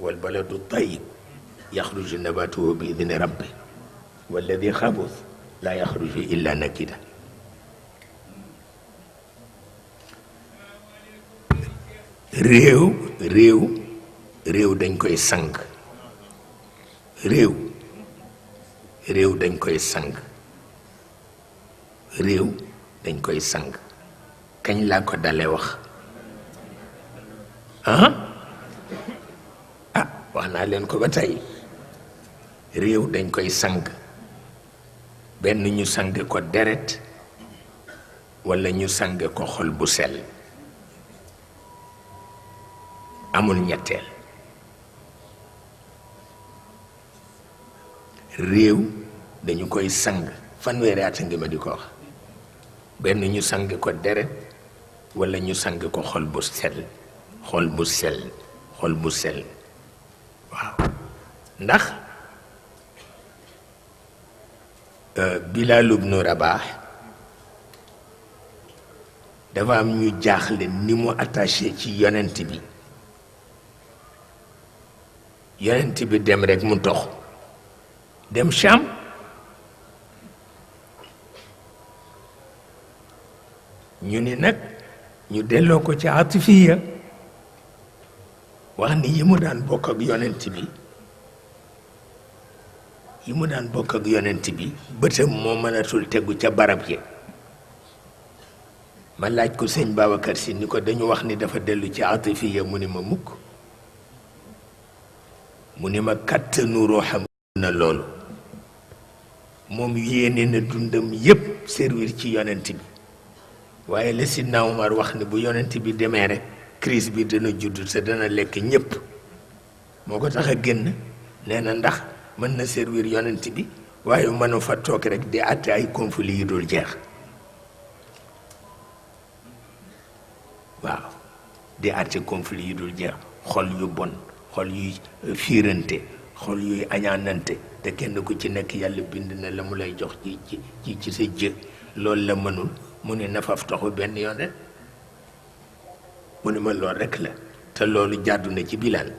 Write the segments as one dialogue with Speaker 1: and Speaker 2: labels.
Speaker 1: والبلد الطيب يخرج نباته بإذن ربه والذي خبث لا يخرج إلا نكدا. réew dañ koy sang. réew dañ koy sang. réew dañ koy sang. kañ laa ko dale wax wax naa leen ko ba tey. réew dañ koy sang benn ñu sang ko deret walla ñu sang ko xol bu sell, amul ñetteel. réew dañu koy sang fanweeri at a ngi ma di ko wax, benn ñu sang ko deret walla ñu sang ko xol bu sell, xol bu sell, xol bu sell. waaw ndax Bilaal ibnu Rabaax dafa am ñu jaaxle ni mu attaché ci yonent bi. yonent bi dem rekk mu tox dem Sham. ñu ni nag ñu delloo ko ci atifiya, wax ni yi mu daan bokk ak yonent bi, yi mu daan bokk ak yonent bi bëtam moo mënatul tegu ca barab yi. ma laaj ko sëñ Babacar Si ni ko dañu wax ni dafa dellu ci atifiya, mu ni ma mukk, mu ni ma kàttanu ruuxam na loolu. moom yéene na dundam yépp servir ci yonent bi, waaye la Sidna Umar wax ni bu yonent bi demee rek crise bi dana judd te dana lekk ñépp, moo ko tax a génn. nee na ndax mën na servir yonent bi waaye mënu fa toog rek di àtte ay conflit yi dul jeex. waaw di àtte conflit yi dul jeex, xol yu bon, xol yuy fiirante, xol yuy añaanante, te kenn ku ci nekk yàlla bind na la mu lay jox ci sa jë. loolu la mënul, mu ne nafaf taxu benn yoon rek, mu ne ma lool rek la. te loolu jàddu na ci Bilaal,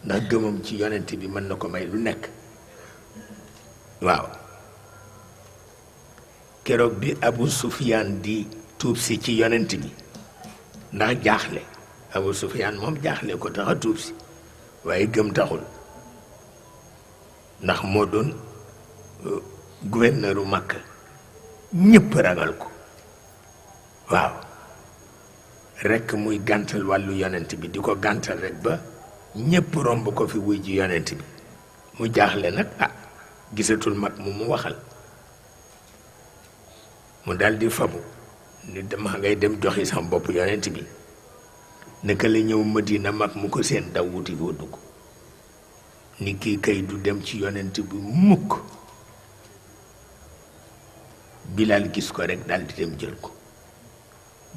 Speaker 1: ndax gëmam ci yonent bi mën na ko may lu nekk. waaw keroog bi Abu Sufyaan di tuub si ci yonent bi ndax jaaxle, Abu Sufyaan moom jaaxle ko tax a tuub si, waaye gëm taxul, ndax moo doon gouverneuru Makka, ñépp ragal ko. waaw rekk muy gàntal wàllu yonent bi, di ko gàntal rekk ba ñépp romb ko fi wuy ji yonent bi. mu jaaxle nag, gisatul mag mu waxal, mu daldi fabu ni dama ngay dem joxi sama bopp yonent bi. naka la ñëw Madina, mag mu ko seen daw wuti foo dugg, ni kii kay du dem ci yonent bi mukk. Bilaal gis ko rekk daldi dem jël ko,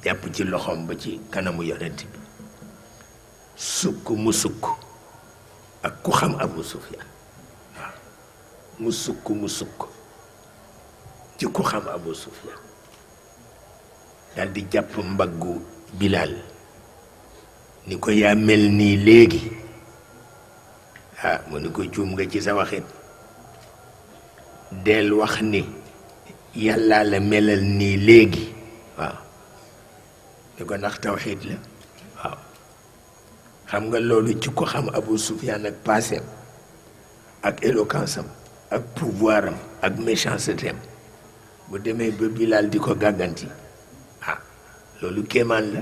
Speaker 1: jàpp ci loxoom ba ci kanamu yonent bi, sukk mu sukk, ak ku xam Abu Sufyaan. waaw mu sukk ci ku xam Abu Sufyaan, daldi jàpp mbaggu Bilaal ni ko yaa mel nii léegi. mu ni ko juum nga ci sa waxit, del wax ni yàlla la melal nii léegi. waaw ni ko ndax tawxiid la. waaw xam nga loolu ci ko xam Abu Sufyaan ak passeem ak éloquence am ak pouvoir am ak méchanceté am, bu demee ba Bilaal di ko gàgganti, loolu kéemaan la.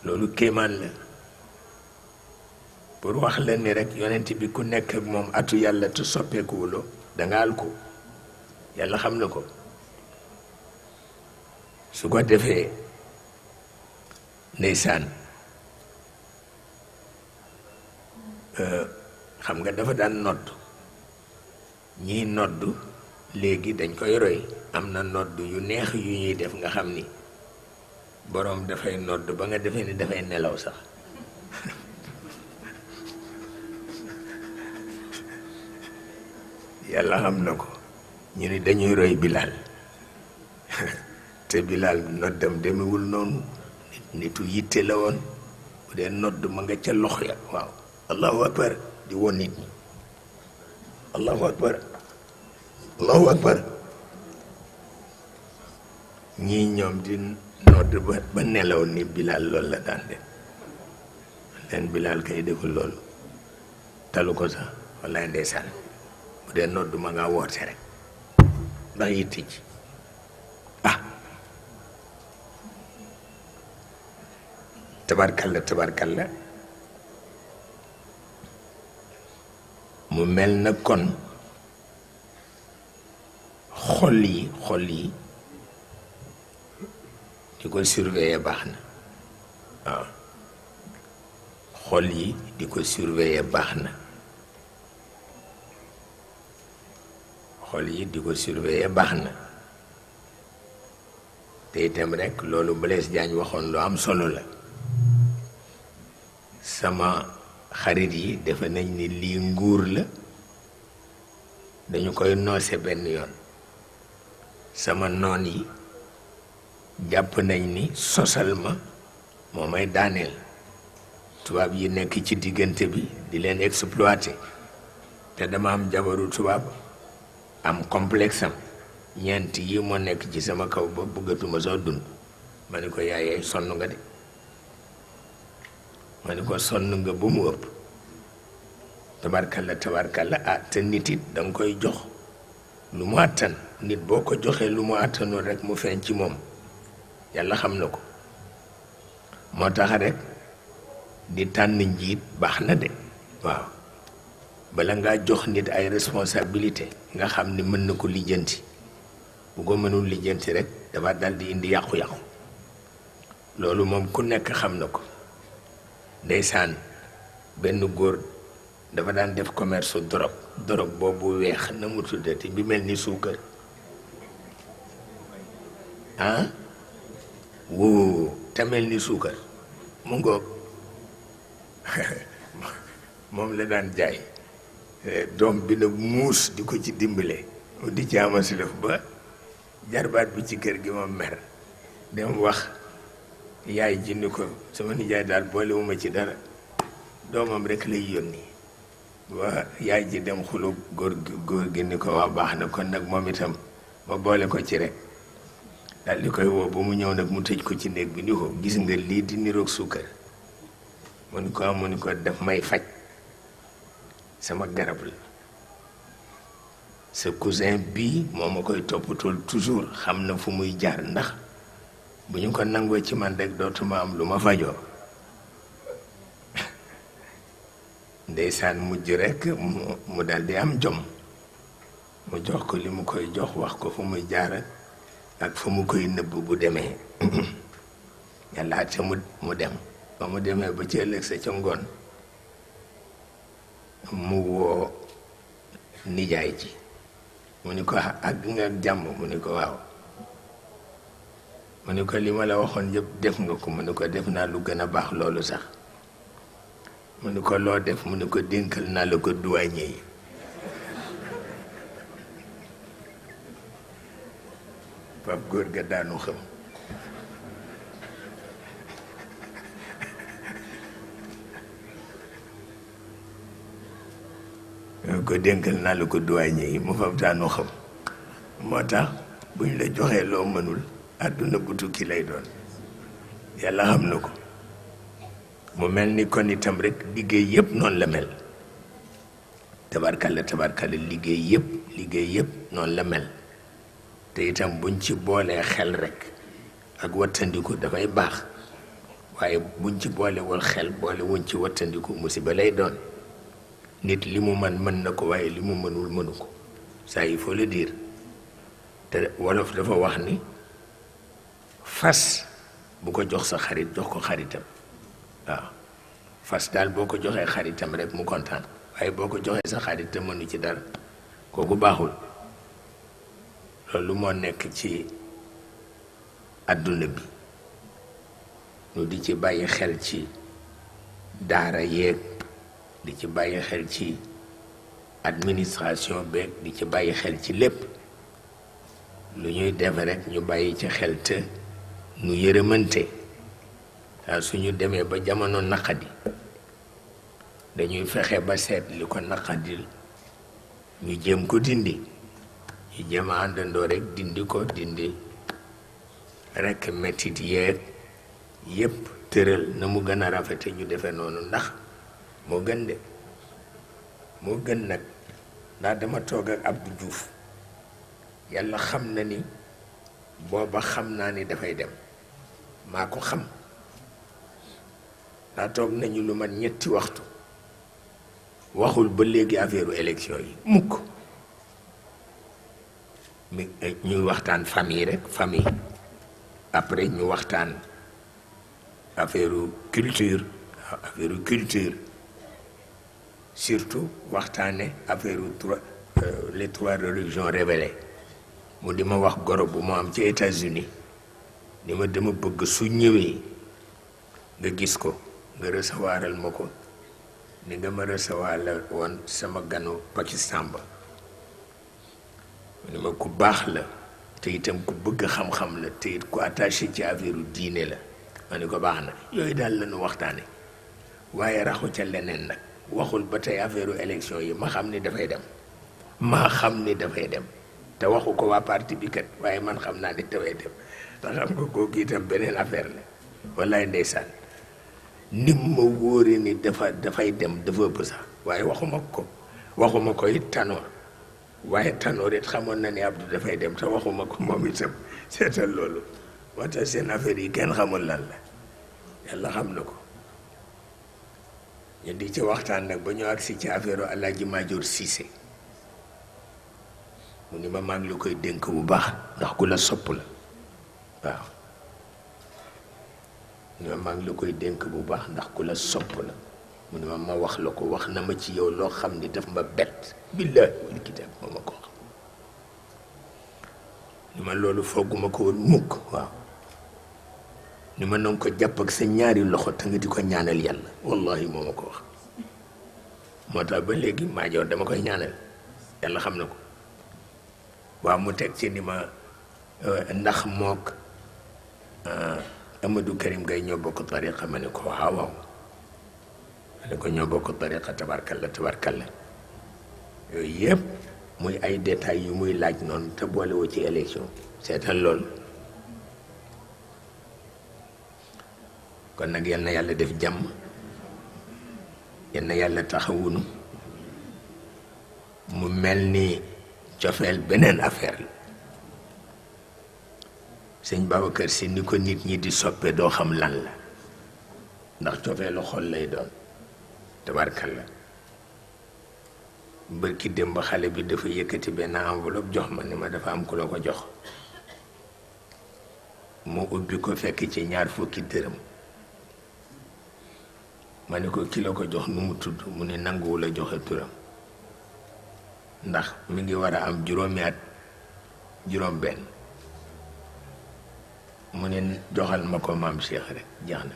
Speaker 1: loolu kéemaan la. pour wax la ni rek yonent bi ku nekk ak moom atu yàlla te soppeekuwuloo danga al ko, yàlla xam na ko. su ko defee ndeysaan, xam nga dafa daan nodd, ñiy nodd léegi dañ koy roy. am na nodd yu neex yu ñuy def nga xam ni boroom dafay nodd ba nga defee ni dafay nelaw sax. yàlla xam na ko. ñu ni dañuy roy Bilaal te Bilaal noddam demewul noonu, nitu yitte la woon. bu dee nodd ma nga ca loxo ya waaw allahu akbar di woon nit ñi allahu akbar allahu akbar ñii ñoom di nodd ba nelaw ni Bilaal loolu la daan def leen Bilaal kay deful loolu talu ko sax wallaay ndeysaan bu dee nodd ma nga woote rek ndax yitti ci tabarkalla mu mel na kon xol yi di ko surveiller baax na waaw xol yi di ko surveiller baax na xol yi di ko surveiller baax na te itam rek loolu Blaise Diagne waxoon lu am solo la sama xarit yi defe nañ ni lii nguur la dañu koy noose benn yoon sama noon yi jàpp nañ ni sosal ma moo may daaneel tubaab yi nekk ci diggante bi di leen exploiter te dama am jabaru tubaab am complexe am ñeent yi moo nekk ci sama kaw ba bëggatuma soo dund ma ni ko yaayee sonn nga de ma ni ko sonn nga ba mu ëpp tabarkalla te nit it danga koy jox lu mu àttan nit boo ko joxee lu mu àttanul rek mu feeñ ci moom yàlla xam na ko moo tax rek di tànn njiit baax na de waaw bala ngaa jox nit ay responsabilité nga xam ni mën na ko lijjanti bu ko mënul lijjanti rek dafa dal di indi yàqu-yàqu loolu moom ku nekk xam na ko ndeysaan benn góor dafa daan def commerce dorog boobu weex na mu tuddati bi mel ni suukar wóo te mel ni suukar mu ngoog moom la daan jaay doom bi nag muus di ko ci dimbale di ci amasi def ba jarbaat bi ci kër gi ma mer dem wax yaay ji ni ko sama nijaay daal boolewuma ci dara doomam rek lay yónni waa yaay ji dem xulu góor gi ni ko waa baax na kon nag moom itam ma boole ko ci rek daal di koy woo ba mu ñëw nag mu tëj ko ci néeg bi ni ko gis nga lii di niroog suukar mu ni ko daf may faj sama garab la sa cousin bii moo ma koy toppatool toujours xam na fu muy jaar ndax bu ñu ko nangoo ci man rek dootuma am lu ma fajoo ndeysaan mujj rek mu dal di am jom mu jox ko li mu koy jox wax ko fu muy jaar ak fu mu koy nëbb bu demee yàlla te mu dem ba mu demee ba ci ëllëg sa ca ngoon mu woo nijaay ji mu ni ko àgg nga ak jàmm mu ni ko waaw mu ni ko li ma la waxoon yëpp def nga ko mu ni ko def naa lu gën a baax loolu sax mu ni ko loo def mu ni ko dénkal naa la ko douanier yi pap góor ga daanu xam ko dénkal naa la ko douanier yi mu fab daanu xam moo tax buñ la joxee loo mënul àdduna bu tukki lay doon yàlla xam na ko mu mel ni kon itam rek liggéey yëpp noonu la mel tabarkalla liggéey yëpp noonu la mel te itam buñ ci boolee xel rek ak wattandiku dafay baax waaye buñ ci boolewul xel boole wuñ ci wattandiku musiba lay doon nit li mu mën na ko waaye li mu mënul mënu ko ça il faut le dire te wolof dafa wax ni fas bu ko jox sa xarit jox ko xaritam waaw fas daal boo ko joxee xaritam rek mu kontaan waaye boo ko joxee sa xarit te mënu ci dara kooku baaxul loolu moo nekk ci àdduna bi ñu di ci bàyyi xel ci daara yeeg di ci bàyyi xel ci administration beeg di ci bàyyi xel ci lépp lu ñuy def rek ñu bàyyi ci xel te nu yërëmante suñu demee ba jamono naqadi dañuy fexe ba seet li ko naqadil ñu jéem ko dindi ñu jéem a àndandoo rek dindi ko dindi rek mettit yeeg yépp tëral na mu gën a rafete ñu defee noonu ndax moo gën de moo gën nag ndax dama toog ak Abdou Diouf yàlla xam na ni booba xam naa ni dafay dem maa ko xam ndax toog nañu lu man ñetti waxtu waxul ba léegi affaire élection yi mukk mi ñuy waxtaan famille rek famille après ñu waxtaan affaire culture surtout waxtaane affaire les trois religions révélées mu di ma wax goro bu mu am ci États-Unis ni ma dama bëgg su ñëwee nga gis ko nga recevoiral ma ko ni nga ma recevoir la woon sama ganu Pakistan ba ni ma ku baax la te itam ku bëgg xam-xam la te it ku attaché ci affaire diine la ma ni ko baax na yooyu daal la ñu waxtaane waaye raxu ca leneen nag waxul ba tey affaire élection yi ma xam ni dafay dem te waxu ko waa parti bi kat waaye man xam naa ni dafay dem te xam nga kooku itam beneen affaire la wallaay ndeysaan nim ma wóore ni dafay dem dafa ëpp sax waaye waxuma ko it Tanor waaye Tanor it xamoon na ni Abdou dafay dem te waxuma ko moom itam seetal loolu moo tax seen affaire yi kenn xamul lan la yàlla xam na ko ñu di ci waxtaan nag ba ñu agsi ci affaire Alaaji Maajoor Siise mu ni ma maa ngi la koy dénk bu baax ndax ku la sopp la waaw mu ni ma maa ngi la koy dénk bu baax ndax ku la sopp la mu ni ma wax la ko wax na ma ci yow loo xam ni daf ma bett billaahi wal kitaab ma ko wax ni ma loolu fooguma ko woon mukk waaw ni ma nanga ko jàpp ak sa ñaari loxo te nga di ko ñaanal yàlla wallahi moo ma ko wax moo tax ba léegi Maajoor dama koy ñaanal yàlla xam na ko waaw mu teg ci ni ma ndax mook Amadou Karim Gaye ñoo bokk tariqa ma ne ko waaw waaw ma ne ko ñoo bokk tariqa tabarkalla yooyu yëpp muy ay détails yu muy laaj noonu te boolewoo ci élection seetal loolu kon nag yal na yàlla def jàmm yal na yàlla taxawunu mu mel ni cofeel beneen affaire la sëñ Babacar Si ni ko nit ñi di soppe doo xam lan la ndax cofeelu xol lay doon tabarkalla bërki démb xale bi dafa yëkkati benn enveloppe jox ma ni ma dafa am ku la ko jox mu ubbi ko fekk ci 20 dërëm ma ne ko ki la ko jox nu mu tudd mu ne nanguwul a joxe turam ndax mi ngi war a am juróomi at juróom benn mu ne joxal ma ko maam Cheikh rek jeex na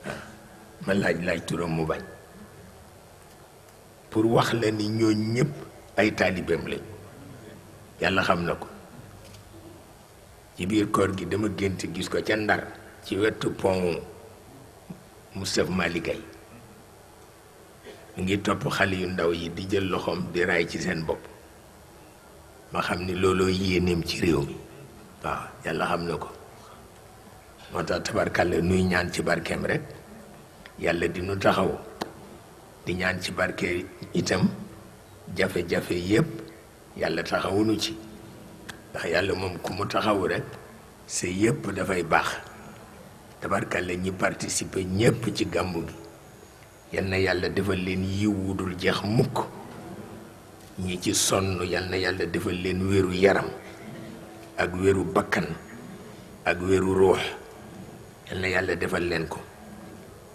Speaker 1: waaw ma laaj turam mu bañ pour wax la ni ñoo ñëpp ay taalibeem lañ yàlla xam na ko ci biir koor gi dama gént gis ko ca Ndar ci wetu pont Moustapha Malick Gaye mu ngi topp xale yu ndaw yi di jël loxoom di raay ci seen bopp ma xam ni looloo yéeneem ci réew mi waaw yàlla xam na ko moo tax tabarkàlla nuy ñaan ci barkeem rek yàlla di nu taxaw di ñaan ci barke itam jafe-jafe yépp yàlla taxawunu ci ndax yàlla moom ku mu taxawu rek sa yépp dafay baax tabarkàlla ñi participer ñépp ci gàmmu gi yal na yàlla defal leen yiw wudul jeex mukk ñi ci sonn yal na yàlla defal leen wéru yaram ak wéru bakkan ak wéru ruux yal na yàlla defal leen ko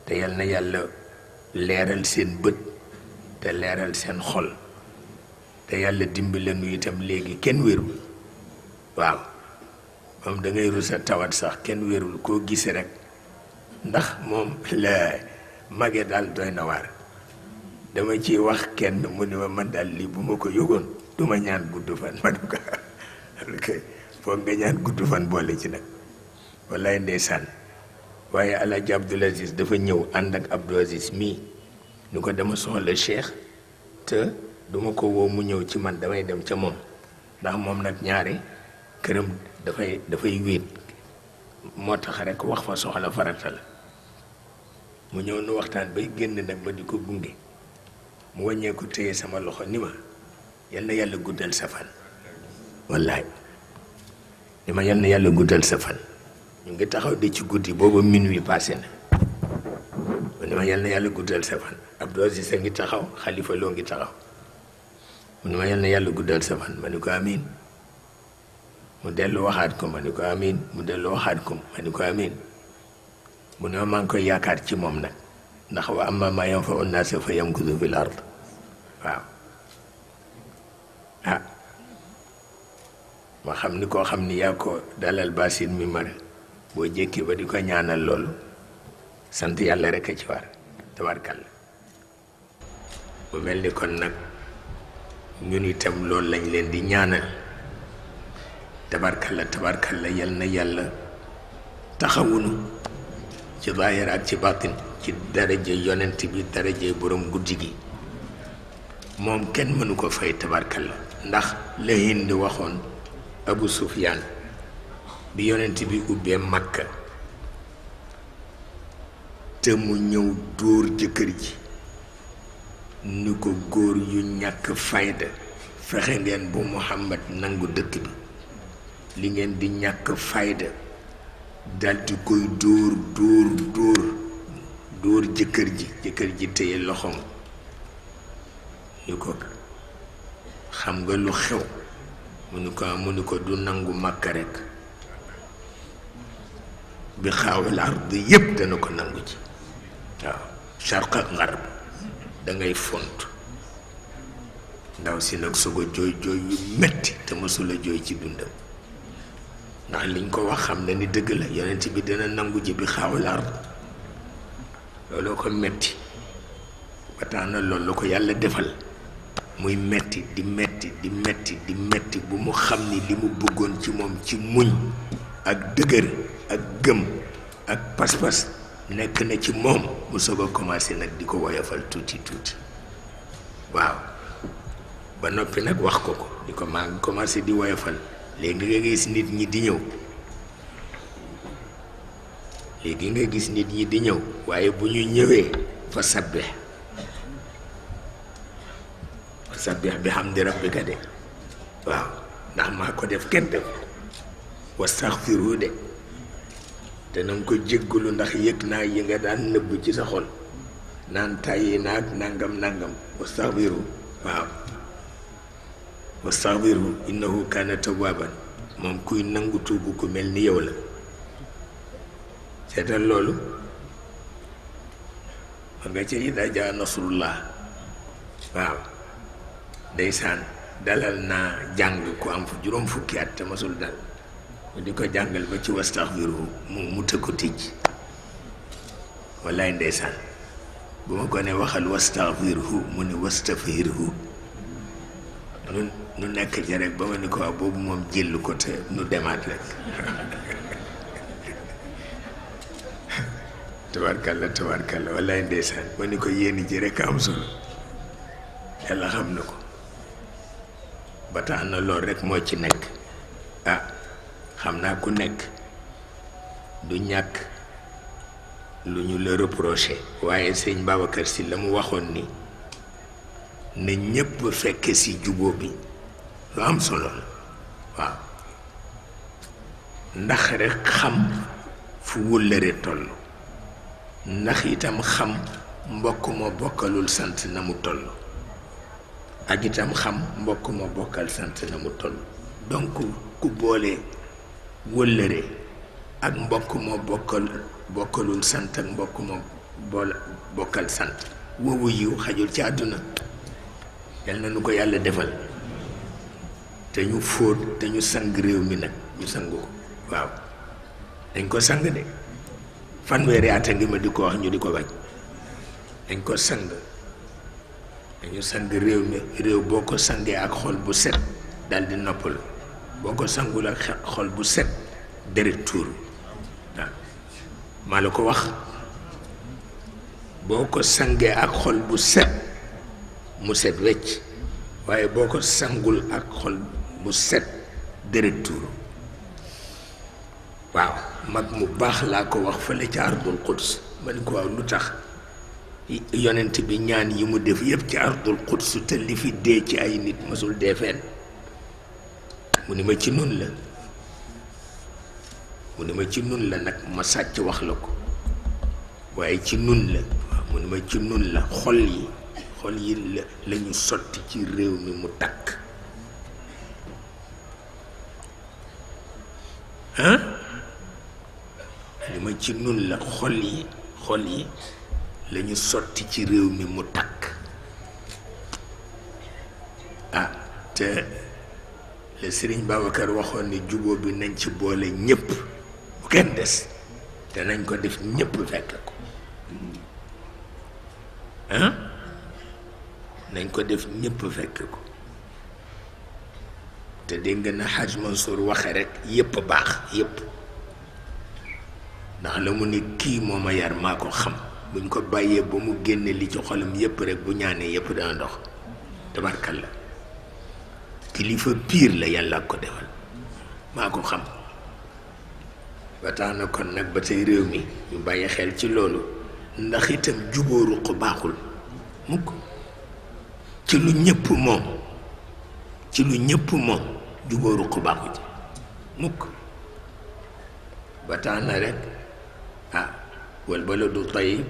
Speaker 1: te yal na yàlla leeral seen bët te leeral seen xol te yàlla dimbali nu itam léegi kenn wérul waaw moom da ngay rus a tawat sax kenn wérul koo gise rek ndax moom la mage daal doy na waar dama ciy wax kenn mu ni ma man daal lii bu ma ko yëgoon du ma ñaan gudd fan ma ne ko ok foog nga ñaan gudd fan boole ci nag wallaay ndeysaan waaye Alaaji Abdoul Aziz dafa ñëw ànd ak Abdou Aziz mii ni ko dama soxla Cheikh te duma ko woo mu ñëw ci man damay dem ca moom ndax moom nag ñaare këram dafay wéet moo tax rek wax fa soxla farata la mu ñëw nu waxtaan bay génn nag ba di ko gunge mu wàññeeku téye sama loxo ni ma yal na yàlla guddal sa fan wallaay ni ma yal na yàlla guddal sa fan ñu ngi taxaw di ci guddi booba minuit passé na mu ni ma yal na yàlla guddal sa fan Abdou Aziz a ngi taxaw Xalifa Lo ngi taxaw mu ni ma yal na yàlla guddal sa fan ma ni ko amiin mu dellu waxaat ko ma ni ko amiin mu dellu waxaat ko ma ni ko amiin mu ne ma maa ngi koy yaakaar ci moom nag ndax wa amma maa yanfa'u n-naasa fa yamkusu fil ard waaw ah ma xam ni koo xam ni yaa ko dalal basin mi mara boo jékki ba di ko ñaanal loolu sant yàlla rek a ci war tabarkalla bu mel ni kon nag ñun itam loolu lañ leen di ñaanal tabarkalla yal na yàlla taxawunu ci zaahir ak ci baatin ci daraje yonent bi daraje borom guddi gi moom kenn mënu ko fay tabarkalla ndax la Hind waxoon Abu Sufyaan bi yonent bi ubbee Makka te mu ñëw dóor jëkkër ji ni ko góor yu ñàkk fayda fexe ngeen bu Muhammad nangu dëkk bi li ngeen di ñàkk fayda daldi koy dóor jëkkër ji téye loxoom ni ko xam nga lu xew mu ni ko du nangu Makka rekk bi xaawal ard yépp dana ko nangu ci waaw sharq ak garb dangay font ndaw si nag su ko jooy yu metti te mësula jooy ci dundam ndax liñ ko wax xam na ni dëgg la yonent bi dina nangu ji bi xaawal ard looloo ko metti ba tax na loolu la ko yàlla defal muy metti di metti bu mu xam ni li mu bëggoon ci moom ci muñ ak dëgër ak gëm ak pas-pas nekk na ci moom mu soog a commencé nag di ko woyofal tuuti waaw ba noppi nag wax ko di ko maa ngi commencé di woyofal léegi nga gis nit ñi di ñëw waaye bu ñu ñëwee fa sabbih bi hamdi rabbika de waaw ndax maa ko def kenn def wastaghfiru de te na nga ko jéggalu ndax yëg naa yi nga daan nëbb ci sa xol naan tàyyi naag nangam wastaghfiru waaw wastaghfiru innahu kaana tawwaban moom kuy nangu tuubu ku mel ni yow la seetal loolu ma nga ca idaa jaa nasrullah waaw ndeysaan dalal naa jàng ku am fu juróom fukki at te masul dal di ko jàngal ba ci wastaghfiru mu tëkku tijj wallaay ndeysaan bu ma ko ne waxal wastaghfiru mu ne wastafirhu nu nekk ci rek ba ma ni ko waaw boobu moom jël ko te nu demaat rek tabarkalla wallaay ndeysaan ma ni ko yéeni ji rek am solo yàlla xam na ko ba tax na loolu rek moo ci nekk xam naa ku nekk du ñàkk lu ñu la reproché waaye sëñ Babacar Sy la mu waxoon ni na ñépp fekke ci jubóo bi lu am solo la waaw ndax rek xam fu wëllëre toll ndax itam xam mbokk moo bokkalul sant na mu toll ak itam xam mbokk moo bokkal sant na mu toll donc ku boole wëllëre ak mbokk moo bokkalul sant ak mbokk moo bokkal sant woowu yiw xajul ci àdduna yal na nu ko yàlla defal te ñu fóot te ñu sang réew mi nag ñu sang ko waaw dañ ko sang de fanweeri at a ngi ma di ko wax ñu di ko bañ dañ ko sang dañu sang réew mi réew boo ko sangee ak xol bu set dal di noppalu boo ko sangul ak xol bu set deret tuur waaw maa la ko wax boo ko sangee ak xol bu set mu set wecc waaye boo ko sangul ak xol bu set deret tuuru waaw mag mu baax laa ko wax fële ca ardul quds ma ni ko waaw lu tax yonent bi ñaan yi mu def yépp ci ardul quds te li fi dee ci ay nit mësul dee fenn mu ni ma ci nun la mu ni ma ci nun la nag ma sàcc wax la ko waaye ci nun la waaw mu ni ma ci nun la xol yi la ñu sotti ci réew mi mu takk ah li ma ci nun la xol yi la ñu sotti ci réew mi mu takk ah te le Sëriñ Babacar waxoon ni jubóo bi nañ ci boole ñépp bu kenn des te nañ ko def ñépp fekk ko ah nañ ko def ñépp fekk ko te dégg nga na Haj Mansour waxe rek yépp baax yépp ndax la mu ni kii moo ma yar maa ko xam buñ ko bàyyee ba mu génne li ci xolam yépp rek bu ñaanee yépp dana dox tabarkalla kilifa piir la yàlla ko defal maa ko xam ba tax na kon nag ba tey réew mi ñu bàyyi xel ci loolu ndax itam jubóoru ko baaxul mukk ci lu ñépp moom jubóoru ko baaxu ci mukk ba tax na rek ah wal baladu tayyib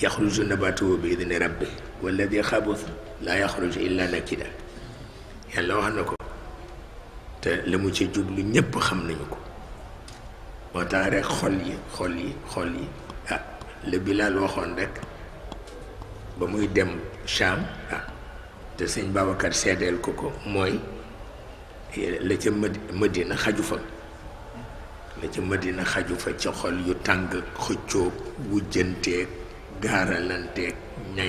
Speaker 1: yaxruju nabatuhu bi idni rabbi walladi xabus laa yaxruju illa nakida yàlla wax na ko te la mu ci jublu ñépp xam nañu ko moo tax rek xol yi ah la Bilaal waxoon rek ba muy dem Cham ah te sëñ Babacar seedeel ko mooy la ca Madina xaju fa ca xol yu tàng xëccoog wujjanteeg gaaralanteeg ña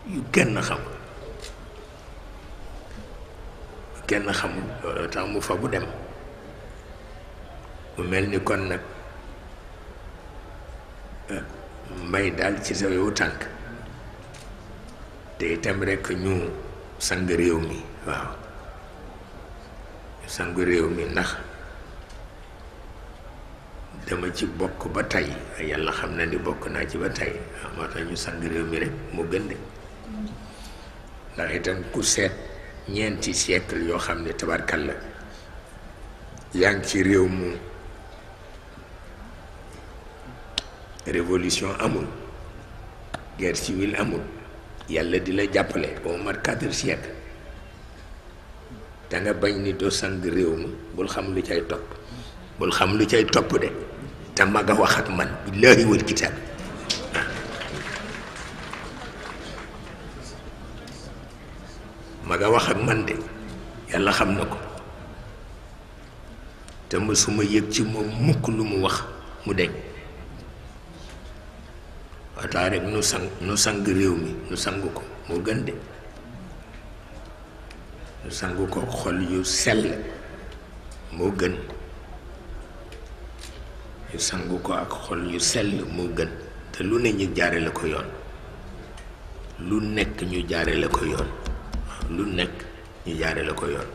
Speaker 1: yu kenn xamul loolu tax mu fa bu dem mu mel ni kon nag mbay daal ci sa yow tànk te itam rekk ñu sang réew mi waaw ñu sang réew mi ndax dama ci bokk ba tey yàlla xam na ni bokk naa ci ba tey moo tax ñu sang réew mi rek mu gën de ndax itam ku seet ñeenti siècle yoo xam ne tabarkalla yaa ngi ci réew mu révolution amul guerre civile amul yàlla di la jàppale ba mu mat 4 siècles da nga bañ ni doo sang réew mi bul xam lu cay topp de te mag a wax ak man billaahi wal kitaab mag a wax ak man de yàlla xam na ko te mësuma yëg ci moom mukk lu mu wax mu deñ waxtaan rek nu sang réew mi nu sang ko moo gën de nu sang ko xol yu sell moo gën ñu sang ko ak xol yu sell moo gën te lu ne ñu jaare la ko yoon lu nekk ñu jaare la ko yoon lu nekk ñu jaare la ko yoon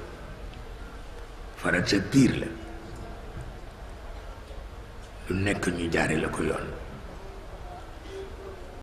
Speaker 1: farata piir la lu nekk ñu jaare la ko yoon